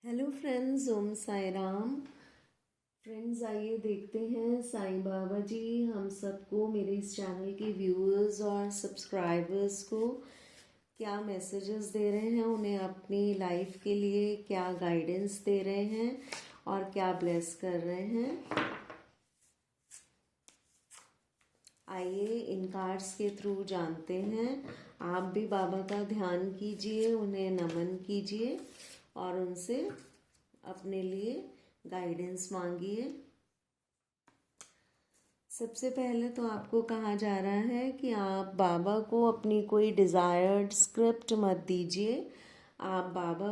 Hello friends, ओम Sai Ram. Friends, आइए देखते हैं साईं बाबा जी हम सबको, मेरे इस चैनल के व्यूअर्स और सब्सक्राइबर्स को क्या मैसेजेस दे रहे हैं, उन्हें अपनी लाइफ के लिए क्या गाइडेंस दे रहे हैं और क्या ब्लेस कर रहे हैं। आइए इन कार्ड्स के थ्रू जानते हैं। आप भी बाबा का ध्यान कीजिए, उन्हें नमन कीजिए और उनसे अपने लिए गाइडेंस मांगिए। सबसे पहले तो आपको कहा जा रहा है कि आप बाबा को अपनी कोई डिज़ायर्ड स्क्रिप्ट मत दीजिए। आप बाबा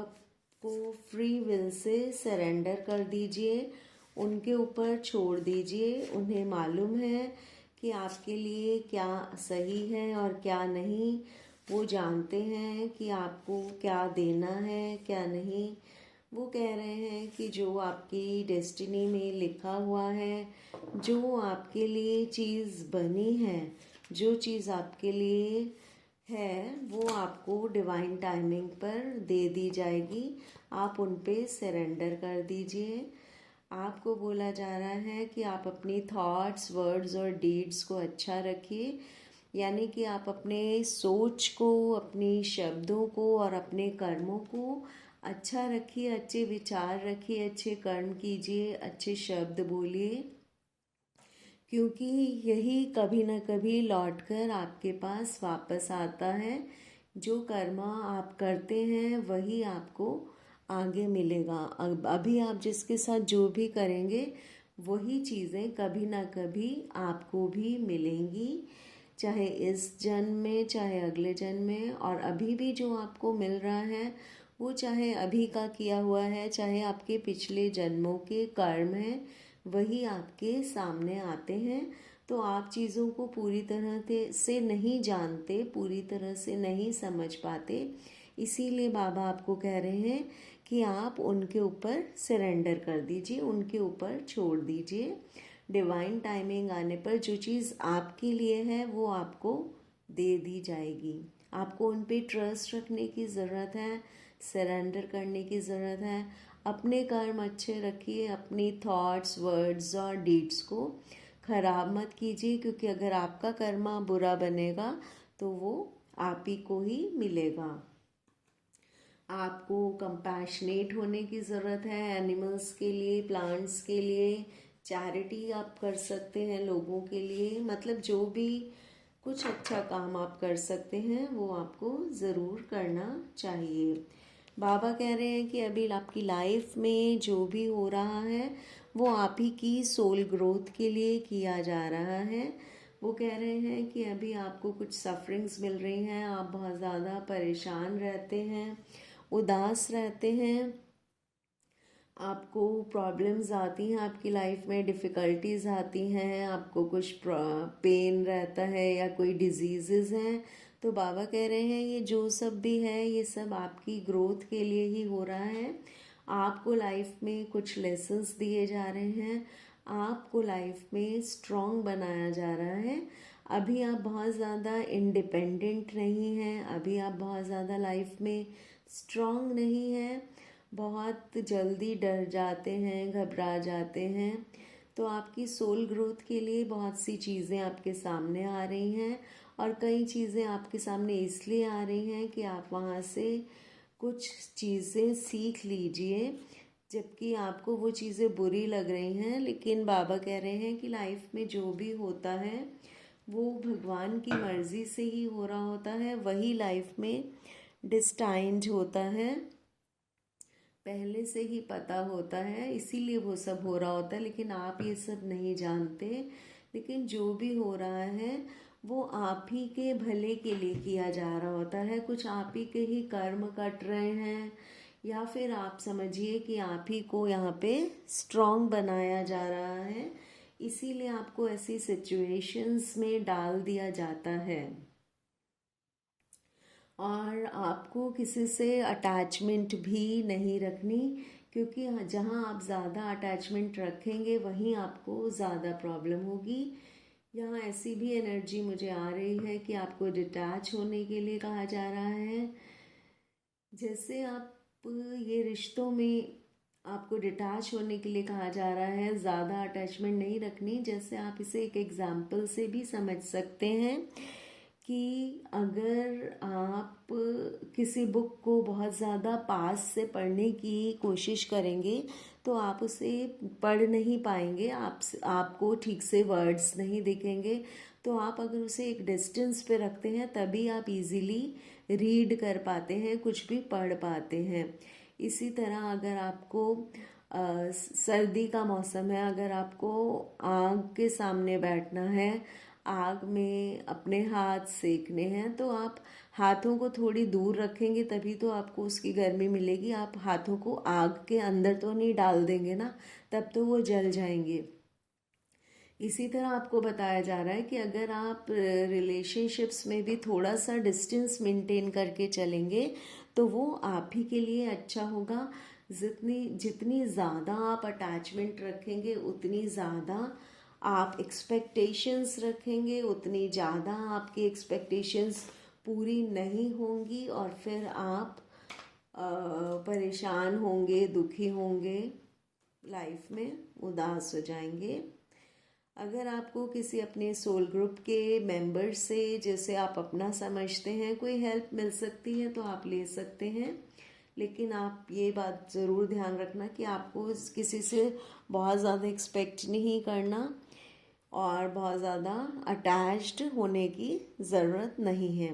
को फ्री विल से सरेंडर कर दीजिए, उनके ऊपर छोड़ दीजिए। उन्हें मालूम है कि आपके लिए क्या सही है और क्या नहीं। वो जानते हैं कि आपको क्या देना है, क्या नहीं। वो कह रहे हैं कि जो आपकी डेस्टिनी में लिखा हुआ है, जो आपके लिए चीज़ बनी है, जो चीज़ आपके लिए है, वो आपको डिवाइन टाइमिंग पर दे दी जाएगी। आप उन पे सरेंडर कर दीजिए। आपको बोला जा रहा है कि आप अपनी थॉट्स, वर्ड्स और डीड्स को अच्छा रखिए। यानी कि आप अपने सोच को, अपनी शब्दों को और अपने कर्मों को अच्छा रखिए, अच्छे विचार रखिए, अच्छे कर्म कीजिए, अच्छे शब्द बोलिए, क्योंकि यही कभी न कभी लौटकर आपके पास वापस आता है। जो कर्मा आप करते हैं वही आपको आगे मिलेगा। अब अभी आप जिसके साथ जो भी करेंगे वही चीज़ें कभी ना कभी आपको भी मिलेंगी, चाहे इस जन्म में चाहे अगले जन्म में। और अभी भी जो आपको मिल रहा है वो चाहे अभी का किया हुआ है, चाहे आपके पिछले जन्मों के कर्म हैं, वही आपके सामने आते हैं। तो आप चीज़ों को पूरी तरह से नहीं जानते, पूरी तरह से नहीं समझ पाते। इसीलिए बाबा आपको कह रहे हैं कि आप उनके ऊपर सरेंडर कर दीजिए, उनके ऊपर छोड़ दीजिए। डिवाइन टाइमिंग आने पर जो चीज़ आपके लिए है वो आपको दे दी जाएगी। आपको उन पे ट्रस्ट रखने की ज़रूरत है, सरेंडर करने की ज़रूरत है। अपने कर्म अच्छे रखिए, अपनी थॉट्स, वर्ड्स और डीड्स को खराब मत कीजिए, क्योंकि अगर आपका कर्मा बुरा बनेगा तो वो आप ही को ही मिलेगा। आपको कंपैशनेट होने की ज़रूरत है एनिमल्स के लिए, प्लांट्स के लिए। चैरिटी आप कर सकते हैं लोगों के लिए, मतलब जो भी कुछ अच्छा काम आप कर सकते हैं वो आपको ज़रूर करना चाहिए। बाबा कह रहे हैं कि अभी आपकी लाइफ में जो भी हो रहा है वो आप ही की सोल ग्रोथ के लिए किया जा रहा है। वो कह रहे हैं कि अभी आपको कुछ सफरिंग्स मिल रही हैं, आप बहुत ज़्यादा परेशान रहते हैं, उदास रहते हैं, आपको प्रॉब्लम्स आती हैं, आपकी लाइफ में डिफ़िकल्टीज आती हैं, आपको कुछ पेन रहता है या कोई डिजीज़ेज़ हैं। तो बाबा कह रहे हैं ये जो सब भी है ये सब आपकी ग्रोथ के लिए ही हो रहा है। आपको लाइफ में कुछ लेसन्स दिए जा रहे हैं, आपको लाइफ में स्ट्रॉन्ग बनाया जा रहा है। अभी आप बहुत ज़्यादा इंडिपेंडेंट नहीं हैं, अभी आप बहुत ज़्यादा लाइफ में स्ट्रॉन्ग नहीं हैं, बहुत जल्दी डर जाते हैं, घबरा जाते हैं। तो आपकी सोल ग्रोथ के लिए बहुत सी चीज़ें आपके सामने आ रही हैं, और कई चीज़ें आपके सामने इसलिए आ रही हैं कि आप वहाँ से कुछ चीज़ें सीख लीजिए। जबकि आपको वो चीज़ें बुरी लग रही हैं, लेकिन बाबा कह रहे हैं कि लाइफ में जो भी होता है वो भगवान की मर्ज़ी से ही हो रहा होता है, वही लाइफ में डिस्टाइंड होता है, पहले से ही पता होता है, इसीलिए वो सब हो रहा होता है। लेकिन आप ये सब नहीं जानते। लेकिन जो भी हो रहा है वो आप ही के भले के लिए किया जा रहा होता है। कुछ आप ही के ही कर्म कट रहे हैं, या फिर आप समझिए कि आप ही को यहाँ पे स्ट्रॉन्ग बनाया जा रहा है। इसीलिए आपको ऐसी सिचुएशंस में डाल दिया जाता है। और आपको किसी से अटैचमेंट भी नहीं रखनी, क्योंकि जहाँ आप ज़्यादा अटैचमेंट रखेंगे वहीं आपको ज़्यादा प्रॉब्लम होगी। यहाँ ऐसी भी एनर्जी मुझे आ रही है कि आपको डिटैच होने के लिए कहा जा रहा है। जैसे आप ये रिश्तों में आपको डिटैच होने के लिए कहा जा रहा है, ज़्यादा अटैचमेंट नहीं रखनी। जैसे आप इसे एक एग्जाम्पल से भी समझ सकते हैं कि अगर आप किसी बुक को बहुत ज़्यादा पास से पढ़ने की कोशिश करेंगे तो आप उसे पढ़ नहीं पाएंगे, आपको ठीक से वर्ड्स नहीं दिखेंगे। तो आप अगर उसे एक डिस्टेंस पे रखते हैं तभी आप इजीली रीड कर पाते हैं, कुछ भी पढ़ पाते हैं। इसी तरह अगर आपको सर्दी का मौसम है, अगर आपको आग के सामने बैठना है, आग में अपने हाथ सेकने हैं, तो आप हाथों को थोड़ी दूर रखेंगे तभी तो आपको उसकी गर्मी मिलेगी। आप हाथों को आग के अंदर तो नहीं डाल देंगे ना, तब तो वो जल जाएंगे। इसी तरह आपको बताया जा रहा है कि अगर आप रिलेशनशिप्स में भी थोड़ा सा डिस्टेंस मेंटेन करके चलेंगे तो वो आप ही के लिए अच्छा होगा। जितनी जितनी ज़्यादा आप अटैचमेंट रखेंगे उतनी ज़्यादा आप एक्सपेक्टेशंस रखेंगे, उतनी ज़्यादा आपकी एक्सपेक्टेशंस पूरी नहीं होंगी और फिर आप परेशान होंगे, दुखी होंगे, लाइफ में उदास हो जाएंगे। अगर आपको किसी अपने सोल ग्रुप के मेंबर से, जैसे आप अपना समझते हैं, कोई हेल्प मिल सकती है तो आप ले सकते हैं। लेकिन आप ये बात ज़रूर ध्यान रखना कि आपको किसी से बहुत ज़्यादा एक्सपेक्ट नहीं करना और बहुत ज़्यादा अटैच्ड होने की ज़रूरत नहीं है।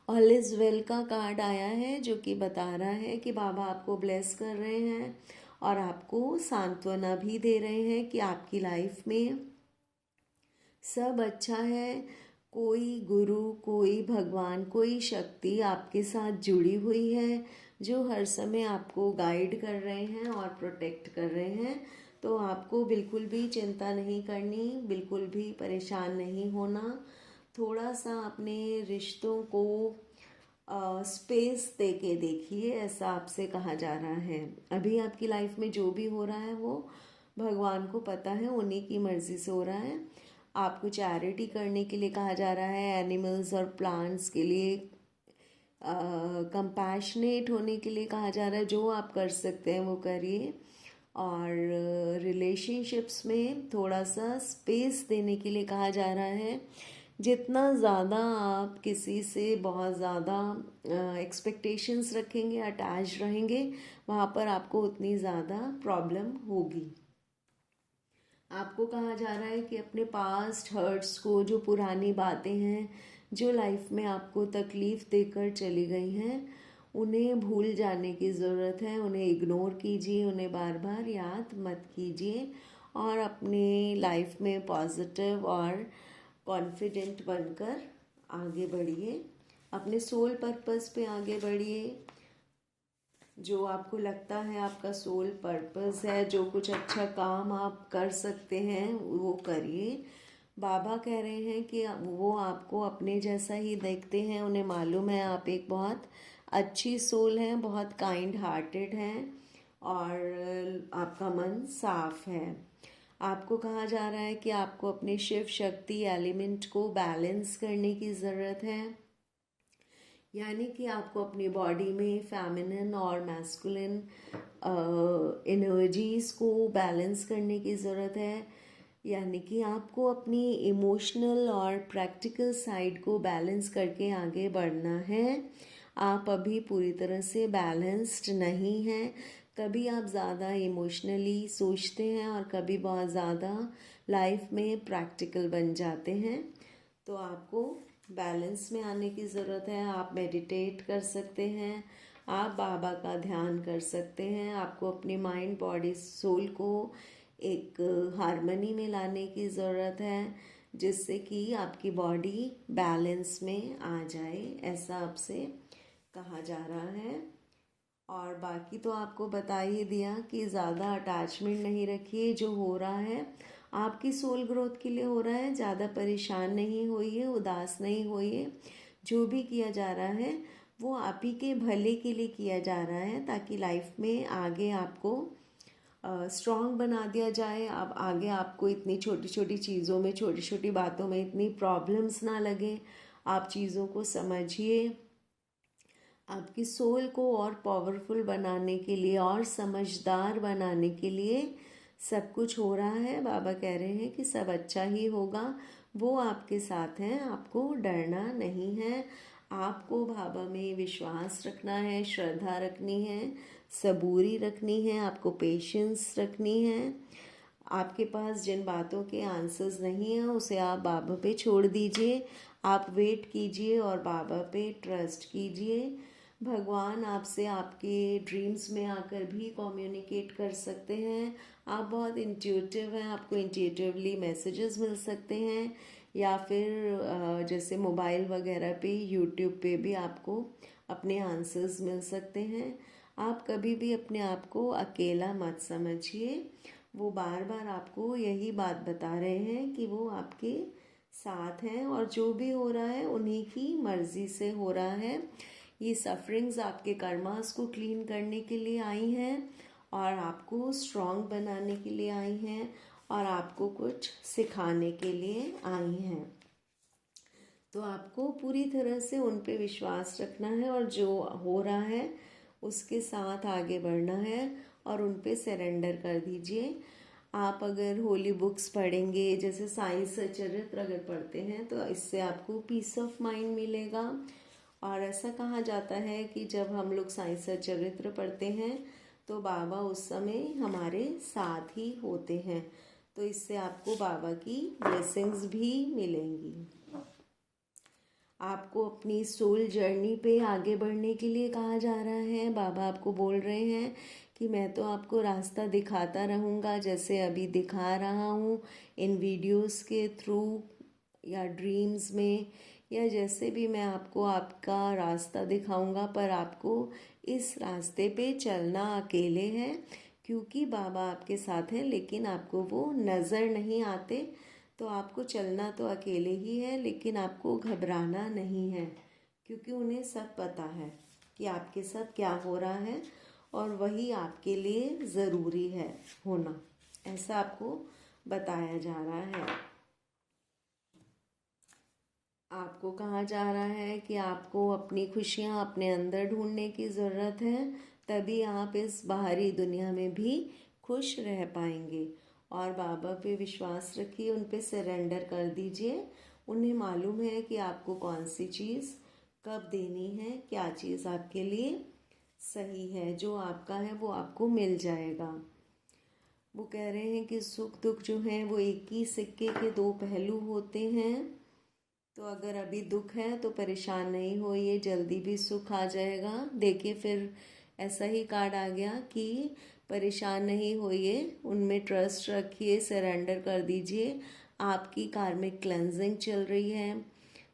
ऑल इज़ वेल का कार्ड आया है जो कि बता रहा है कि बाबा आपको ब्लेस कर रहे हैं और आपको सांत्वना भी दे रहे हैं कि आपकी लाइफ में सब अच्छा है। कोई गुरु, कोई भगवान, कोई शक्ति आपके साथ जुड़ी हुई है जो हर समय आपको गाइड कर रहे हैं और प्रोटेक्ट कर रहे हैं। तो आपको बिल्कुल भी चिंता नहीं करनी, बिल्कुल भी परेशान नहीं होना। थोड़ा सा अपने रिश्तों को स्पेस दे के देखिए, ऐसा आपसे कहा जा रहा है। अभी आपकी लाइफ में जो भी हो रहा है वो भगवान को पता है, उन्हीं की मर्ज़ी से हो रहा है। आपको चैरिटी करने के लिए कहा जा रहा है, एनिमल्स और प्लांट्स के लिए कंपैशनेट होने के लिए कहा जा रहा है। जो आप कर सकते हैं वो करिए। और रिलेशनशिप्स में थोड़ा सा स्पेस देने के लिए कहा जा रहा है। जितना ज़्यादा आप किसी से बहुत ज़्यादा एक्सपेक्टेशंस रखेंगे, अटैच रहेंगे, वहाँ पर आपको उतनी ज़्यादा प्रॉब्लम होगी। आपको कहा जा रहा है कि अपने पास्ट हर्ट्स को, जो पुरानी बातें हैं जो लाइफ में आपको तकलीफ़ देकर चली गई हैं, उन्हें भूल जाने की ज़रूरत है। उन्हें इग्नोर कीजिए, उन्हें बार बार याद मत कीजिए और अपने लाइफ में पॉजिटिव और कॉन्फिडेंट बनकर आगे बढ़िए। अपने सोल पर्पस पे आगे बढ़िए। जो आपको लगता है आपका सोल पर्पस है, जो कुछ अच्छा काम आप कर सकते हैं वो करिए। बाबा कह रहे हैं कि वो आपको अपने जैसा ही देखते हैं, उन्हें मालूम है आप एक बहुत अच्छी सोल हैं, बहुत काइंड हार्टेड हैं और आपका मन साफ है। आपको कहा जा रहा है कि आपको अपने शिव शक्ति एलिमेंट को बैलेंस करने की ज़रूरत है। यानी कि आपको अपनी बॉडी में फेमिनिन और मैस्कुलिन एनर्जीज़ को बैलेंस करने की ज़रूरत है। यानी कि आपको अपनी इमोशनल और प्रैक्टिकल साइड को बैलेंस करके आगे बढ़ना है। आप अभी पूरी तरह से बैलेंस्ड नहीं हैं। कभी आप ज़्यादा इमोशनली सोचते हैं और कभी बहुत ज़्यादा लाइफ में प्रैक्टिकल बन जाते हैं। तो आपको बैलेंस में आने की ज़रूरत है। आप मेडिटेट कर सकते हैं, आप बाबा का ध्यान कर सकते हैं। आपको अपनी माइंड, बॉडी, सोल को एक हार्मनी में लाने की ज़रूरत है जिससे कि आपकी बॉडी बैलेंस में आ जाए, ऐसा आपसे कहा जा रहा है। और बाकी तो आपको बता ही दिया कि ज़्यादा अटैचमेंट नहीं रखिए। जो हो रहा है आपकी सोल ग्रोथ के लिए हो रहा है, ज़्यादा परेशान नहीं होइए, उदास नहीं होइए। जो भी किया जा रहा है वो आप ही के भले के लिए किया जा रहा है, ताकि लाइफ में आगे आपको स्ट्रॉन्ग बना दिया जाए। अब आगे आपको इतनी छोटी छोटी चीज़ों में, छोटी छोटी बातों में इतनी प्रॉब्लम्स ना लगे। आप चीज़ों को समझिए, आपकी सोल को और पावरफुल बनाने के लिए और समझदार बनाने के लिए सब कुछ हो रहा है। बाबा कह रहे हैं कि सब अच्छा ही होगा, वो आपके साथ हैं, आपको डरना नहीं है। आपको बाबा में विश्वास रखना है, श्रद्धा रखनी है, सबूरी रखनी है, आपको पेशेंस रखनी है। आपके पास जिन बातों के आंसर्स नहीं हैं उसे आप बाबा पे छोड़ दीजिए। आप वेट कीजिए और बाबा पे ट्रस्ट कीजिए। भगवान आपसे आपके ड्रीम्स में आकर भी कम्युनिकेट कर सकते हैं। आप बहुत इंट्यूटिव हैं, आपको इंट्यूटिवली मैसेजेस मिल सकते हैं, या फिर जैसे मोबाइल वगैरह पे, यूट्यूब पे भी आपको अपने आंसर्स मिल सकते हैं। आप कभी भी अपने आप को अकेला मत समझिए। वो बार बार आपको यही बात बता रहे हैं कि वो आपके साथ हैं और जो भी हो रहा है उन्हीं की मर्ज़ी से हो रहा है। ये सफरिंग्स आपके कर्मास को क्लीन करने के लिए आई हैं और आपको स्ट्रॉन्ग बनाने के लिए आई हैं और आपको कुछ सिखाने के लिए आई हैं। तो आपको पूरी तरह से उन पे विश्वास रखना है और जो हो रहा है उसके साथ आगे बढ़ना है और उन पे सरेंडर कर दीजिए। आप अगर होली बुक्स पढ़ेंगे, जैसे साईं सचरित्र अगर पढ़ते हैं, तो इससे आपको पीस ऑफ माइंड मिलेगा। और ऐसा कहा जाता है कि जब हम लोग साईं सचरित्र पढ़ते हैं तो बाबा उस समय हमारे साथ ही होते हैं। तो इससे आपको बाबा की ब्लेसिंग्स भी मिलेंगी। आपको अपनी सोल जर्नी पे आगे बढ़ने के लिए कहा जा रहा है। बाबा आपको बोल रहे हैं कि मैं तो आपको रास्ता दिखाता रहूँगा, जैसे अभी दिखा रहा हूँ इन वीडियोस के थ्रू या ड्रीम्स में, या जैसे भी मैं आपको आपका रास्ता दिखाऊंगा, पर आपको इस रास्ते पे चलना अकेले है, क्योंकि बाबा आपके साथ हैं लेकिन आपको वो नज़र नहीं आते। तो आपको चलना तो अकेले ही है, लेकिन आपको घबराना नहीं है, क्योंकि उन्हें सब पता है कि आपके साथ क्या हो रहा है और वही आपके लिए ज़रूरी है होना। ऐसा आपको बताया जा रहा है। आपको कहा जा रहा है कि आपको अपनी खुशियाँ अपने अंदर ढूंढने की ज़रूरत है, तभी आप इस बाहरी दुनिया में भी खुश रह पाएंगे। और बाबा पे विश्वास रखिए, उन पे सरेंडर कर दीजिए। उन्हें मालूम है कि आपको कौन सी चीज़ कब देनी है, क्या चीज़ आपके लिए सही है। जो आपका है वो आपको मिल जाएगा। वो कह रहे हैं कि सुख दुख जो है वो एक ही सिक्के के दो पहलू होते हैं। तो अगर अभी दुख है तो परेशान नहीं होइए, जल्दी भी सुख आ जाएगा। देखिए फिर ऐसा ही कार्ड आ गया कि परेशान नहीं होइए, उनमें ट्रस्ट रखिए, सरेंडर कर दीजिए। आपकी कार्मिक क्लेंजिंग चल रही है।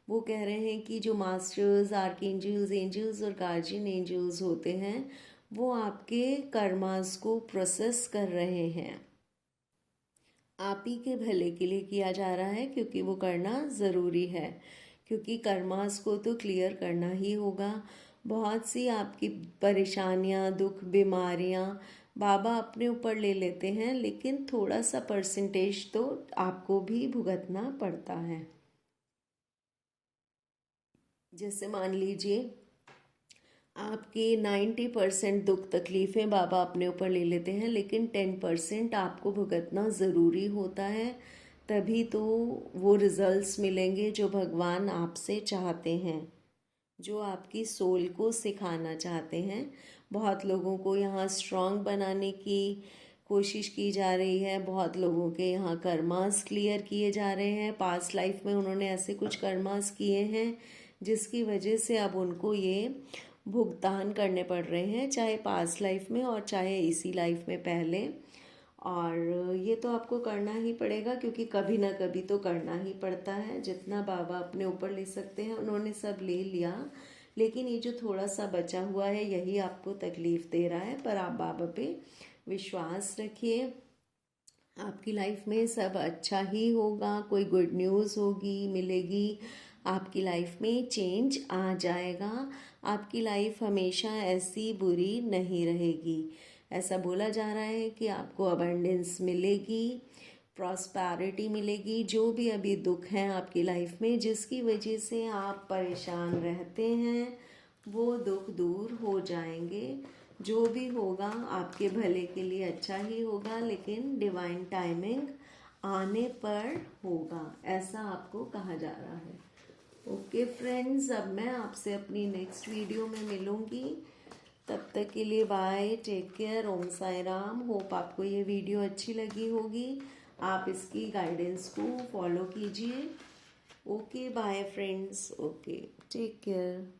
वो कह रहे हैं कि जो मास्टर्स, आर्कएंजल्स, एंजल्स और गार्जियन एंजल्स होते हैं वो आपके कर्मास को प्रोसेस कर रहे हैं। आप ही के भले के लिए किया जा रहा है, क्योंकि वो करना ज़रूरी है, क्योंकि कर्मास को तो क्लियर करना ही होगा। बहुत सी आपकी परेशानियां, दुख, बीमारियां बाबा अपने ऊपर ले लेते हैं, लेकिन थोड़ा सा परसेंटेज तो आपको भी भुगतना पड़ता है। जैसे मान लीजिए आपके 90% दुख तकलीफ़ें बाबा अपने ऊपर ले लेते हैं, लेकिन 10% आपको भुगतना ज़रूरी होता है, तभी तो वो रिजल्ट्स मिलेंगे जो भगवान आपसे चाहते हैं, जो आपकी सोल को सिखाना चाहते हैं। बहुत लोगों को यहाँ स्ट्रांग बनाने की कोशिश की जा रही है। बहुत लोगों के यहाँ कर्मास क्लियर किए जा रहे हैं। पास्ट लाइफ में उन्होंने ऐसे कुछ कर्मास किए हैं जिसकी वजह से अब उनको ये भुगतान करने पड़ रहे हैं, चाहे पास्ट लाइफ में और चाहे इसी लाइफ में पहले। और ये तो आपको करना ही पड़ेगा, क्योंकि कभी ना कभी तो करना ही पड़ता है। जितना बाबा अपने ऊपर ले सकते हैं उन्होंने सब ले लिया, लेकिन ये जो थोड़ा सा बचा हुआ है यही आपको तकलीफ़ दे रहा है। पर आप बाबा पे विश्वास रखिए, आपकी लाइफ में सब अच्छा ही होगा। कोई गुड न्यूज़ होगी, मिलेगी, आपकी लाइफ में चेंज आ जाएगा। आपकी लाइफ हमेशा ऐसी बुरी नहीं रहेगी। ऐसा बोला जा रहा है कि आपको अबंडेंस मिलेगी, प्रॉस्पैरिटी मिलेगी। जो भी अभी दुख हैं आपकी लाइफ में, जिसकी वजह से आप परेशान रहते हैं, वो दुख दूर हो जाएंगे। जो भी होगा आपके भले के लिए अच्छा ही होगा, लेकिन डिवाइन टाइमिंग आने पर होगा, ऐसा आपको कहा जा रहा है। ओके फ्रेंड्स, अब मैं आपसे अपनी नेक्स्ट वीडियो में मिलूंगी। तब तक के लिए बाय, टेक केयर, ओम साई राम। होप आपको ये वीडियो अच्छी लगी होगी, आप इसकी गाइडेंस को फॉलो कीजिए। Okay bye friends, okay take care.